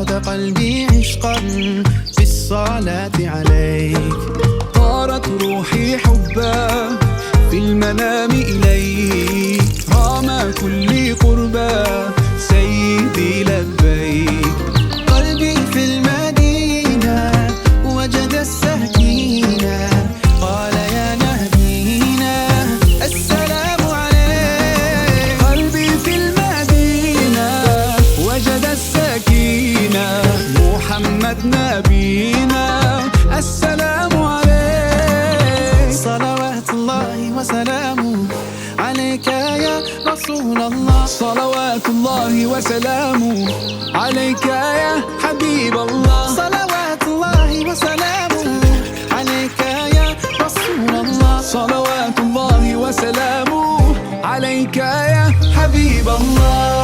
زاد قلبي عشقا بالصلاة عليك. طارت روحي حبا في المنام إليك، رام كل قربا سيدي لبيك. قلبي في المدينة وجد السكينة، قال يا نبينا السلام عليك. قلبي في المدينة وجد السكينة، محمد نبينا السلام عليك. صلوات الله وسلامه عليك يا رسول الله. صلوات الله وسلامه عليك يا حبيب الله. صلوات الله وسلامه عليك يا رسول الله. صلوات الله وسلامه عليك يا حبيب الله.